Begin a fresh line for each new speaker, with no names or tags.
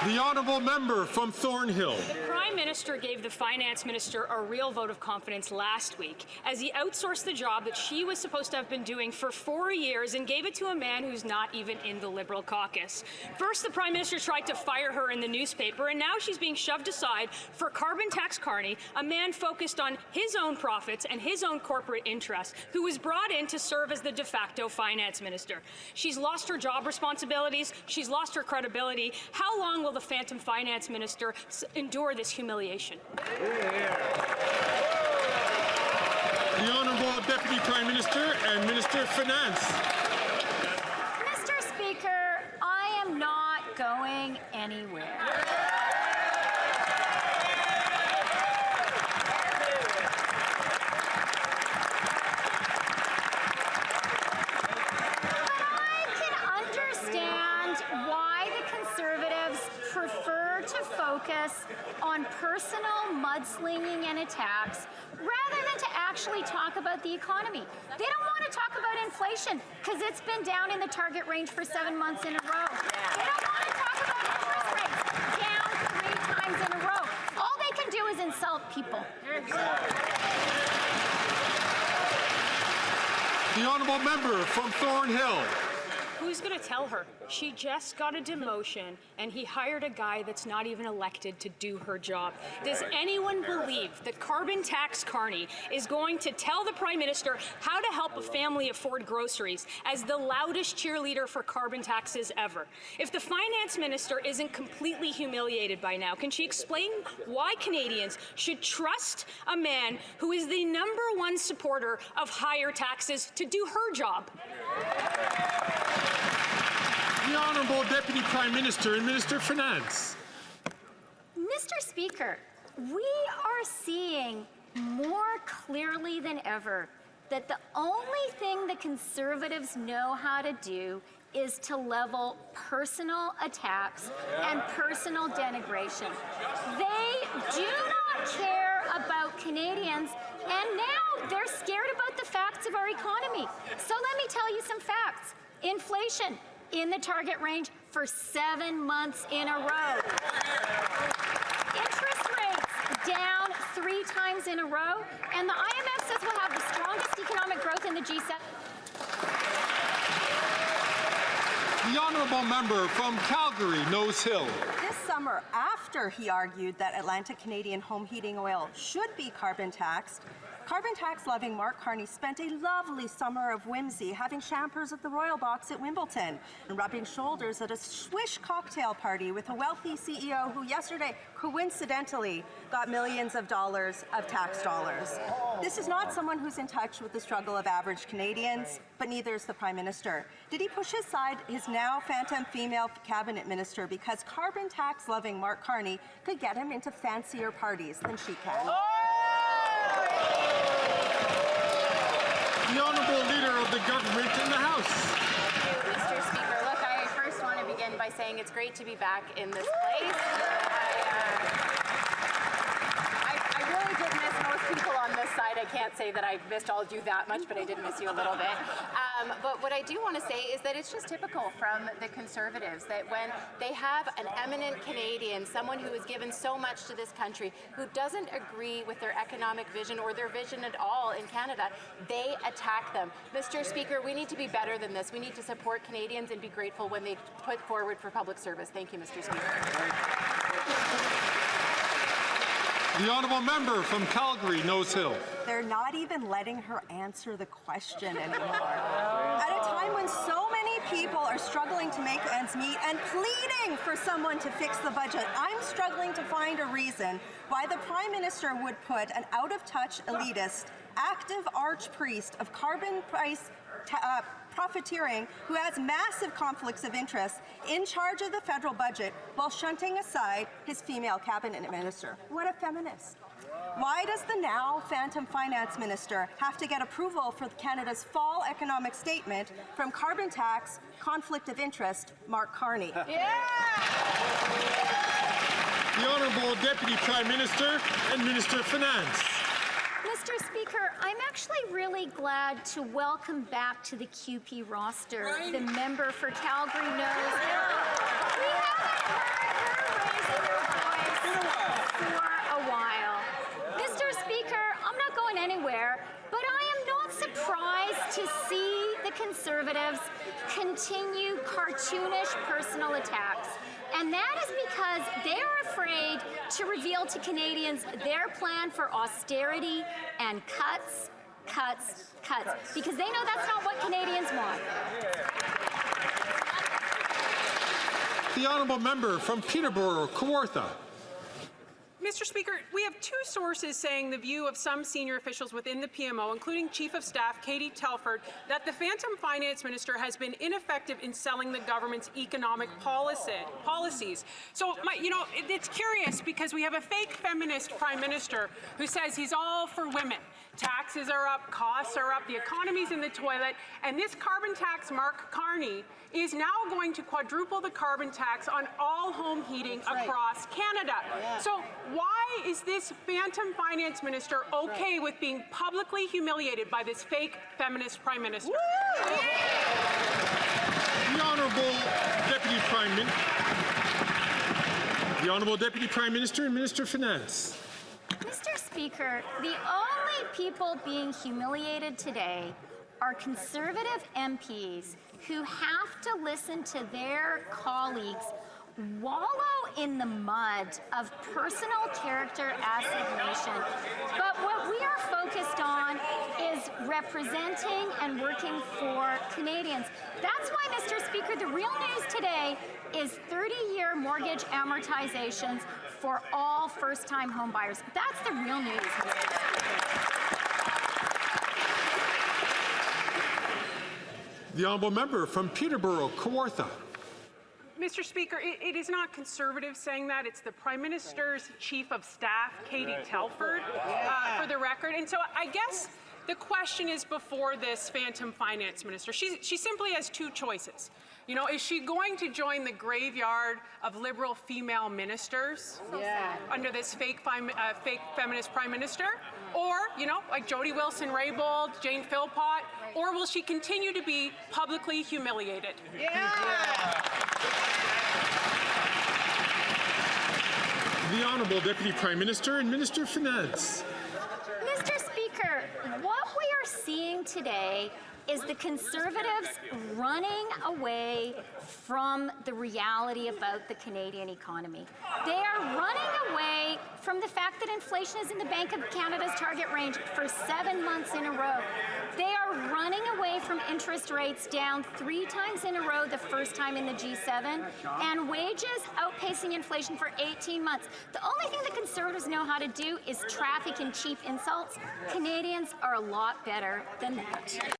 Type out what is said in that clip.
The honourable member from Thornhill.
The Prime Minister gave the Finance Minister a real vote of confidence last week as he outsourced the job that she was supposed to have been doing for 4 years and gave it to a man who's not even in the Liberal caucus. First, the Prime Minister tried to fire her in the newspaper, and now she's being shoved aside for Carbon Tax Carney, a man focused on his own profits and his own corporate interests, who was brought in to serve as the de facto Finance Minister. She's lost her job responsibilities. She's lost her credibility. How long will the Phantom Finance Minister endure this humiliation?
The Honourable Deputy Prime Minister and Minister of Finance.
Mr. Speaker, I am not going anywhere. Focus on personal mudslinging and attacks rather than to actually talk about the economy. They don't want to talk about inflation because it's been down in the target range for 7 months in a row. They don't want to talk about interest rates down 3 times in a row. All they can do is insult people.
The honourable member from Thornhill.
Who's going to tell her? She just got a demotion, and he hired a guy that's not even elected to do her job. Does anyone believe that Carbon Tax Carney is going to tell the Prime Minister how to help a family afford groceries as the loudest cheerleader for carbon taxes ever? If the Finance Minister isn't completely humiliated by now, can she explain why Canadians should trust a man who is the #1 supporter of higher taxes to do her job?
The Honourable Deputy Prime Minister and Minister of Finance.
Mr. Speaker, we are seeing more clearly than ever that the only thing the Conservatives know how to do is to level personal attacks and personal denigration. They do not care about Canadians, and now they're scared about the facts of our economy. So let me tell you some facts. Inflation in the target range for 7 months in a row. Interest rates down 3 times in a row, and the IMF says we'll have the strongest economic growth in the G7.
The honourable member from Calgary, Nose Hill.
This summer, after he argued that Atlantic Canadian home heating oil should be carbon taxed, carbon tax-loving Mark Carney spent a lovely summer of whimsy having champers at the Royal Box at Wimbledon and rubbing shoulders at a swish cocktail party with a wealthy CEO who yesterday, coincidentally, got millions of dollars of tax dollars. This is not someone who's in touch with the struggle of average Canadians, but neither is the Prime Minister. Did he push aside his now phantom female cabinet minister because carbon tax-loving Mark Carney could get him into fancier parties than she can?
The Honourable Leader of the Government in the House.
Thank you, Mr. Speaker. Look, I first want to begin by saying it's great to be back in this place. I really did miss most people on this side. I can't say that I missed all of you that much, but I did miss you a little bit. But what I do want to say is that it's just typical from the Conservatives that when they have an eminent Canadian, someone who has given so much to this country, who doesn't agree with their economic vision or their vision at all in Canada, they attack them. Mr. Speaker, we need to be better than this. We need to support Canadians and be grateful when they put forward for public service. Thank you, Mr. Speaker.
The honourable member from Calgary, Nose Hill.
They're not even letting her answer the question anymore. At a time when so many people are struggling to make ends meet and pleading for someone to fix the budget, I'm struggling to find a reason why the Prime Minister would put an out-of-touch elitist, active archpriest of carbon price profiteering who has massive conflicts of interest in charge of the federal budget while shunting aside his female cabinet minister. What a feminist. Why does the now Phantom Finance Minister have to get approval for Canada's fall economic statement from carbon tax, conflict of interest, Mark Carney?
The Honourable Deputy Prime Minister and Minister of Finance.
Mr. Speaker, I'm actually really glad to welcome back to the QP roster the member for Calgary Nose Hill. We haven't heard her continue cartoonish personal attacks. And that is because they are afraid to reveal to Canadians their plan for austerity and cuts, because they know that's not what Canadians want.
The honourable member from Peterborough, Kawartha.
Mr. Speaker, we have two sources saying the view of some senior officials within the PMO, including Chief of Staff Katie Telford, that the Phantom Finance Minister has been ineffective in selling the government's economic policies. So, it's curious because we have a fake feminist Prime Minister who says he's all for women. Taxes are up, costs are up, the economy's in the toilet, and this carbon tax, Mark Carney, is now going to quadruple the carbon tax on all home heating across Canada. Yeah. So why is this Phantom Finance Minister okay with being publicly humiliated by this fake feminist Prime Minister?
The Honourable Deputy Prime Minister and Minister of Finance.
Mr. Speaker, the only people being humiliated today are Conservative MPs who have to listen to their colleagues wallow in the mud of personal character assassination. But what we are focused on is representing and working for Canadians. That's why, Mr. Speaker, the real news today is 30-year mortgage amortizations for all first-time home buyers. That's the real news, Mr. Speaker.
The honourable member from Peterborough, Kawartha.
Mr. Speaker, it is not Conservatives saying that. It's the Prime Minister's Chief of Staff, Katie Telford, for the record. And so I guess the question is before this Phantom Finance Minister. She simply has two choices. Is she going to join the graveyard of Liberal female ministers under this fake feminist Prime Minister? Or, like Jody Wilson-Raybould, Jane Philpott, or will she continue to be publicly humiliated?
The Honourable Deputy Prime Minister and Minister of Finance.
Mr. Speaker, what we are seeing today is the Conservatives running away from the reality about the Canadian economy. They are running away from the fact that inflation is in the Bank of Canada's target range for 7 months in a row. They are running away from interest rates down 3 times in a row, the first time in the G7, and wages outpacing inflation for 18 months. The only thing the Conservatives know how to do is traffic in cheap insults. Canadians are a lot better than that.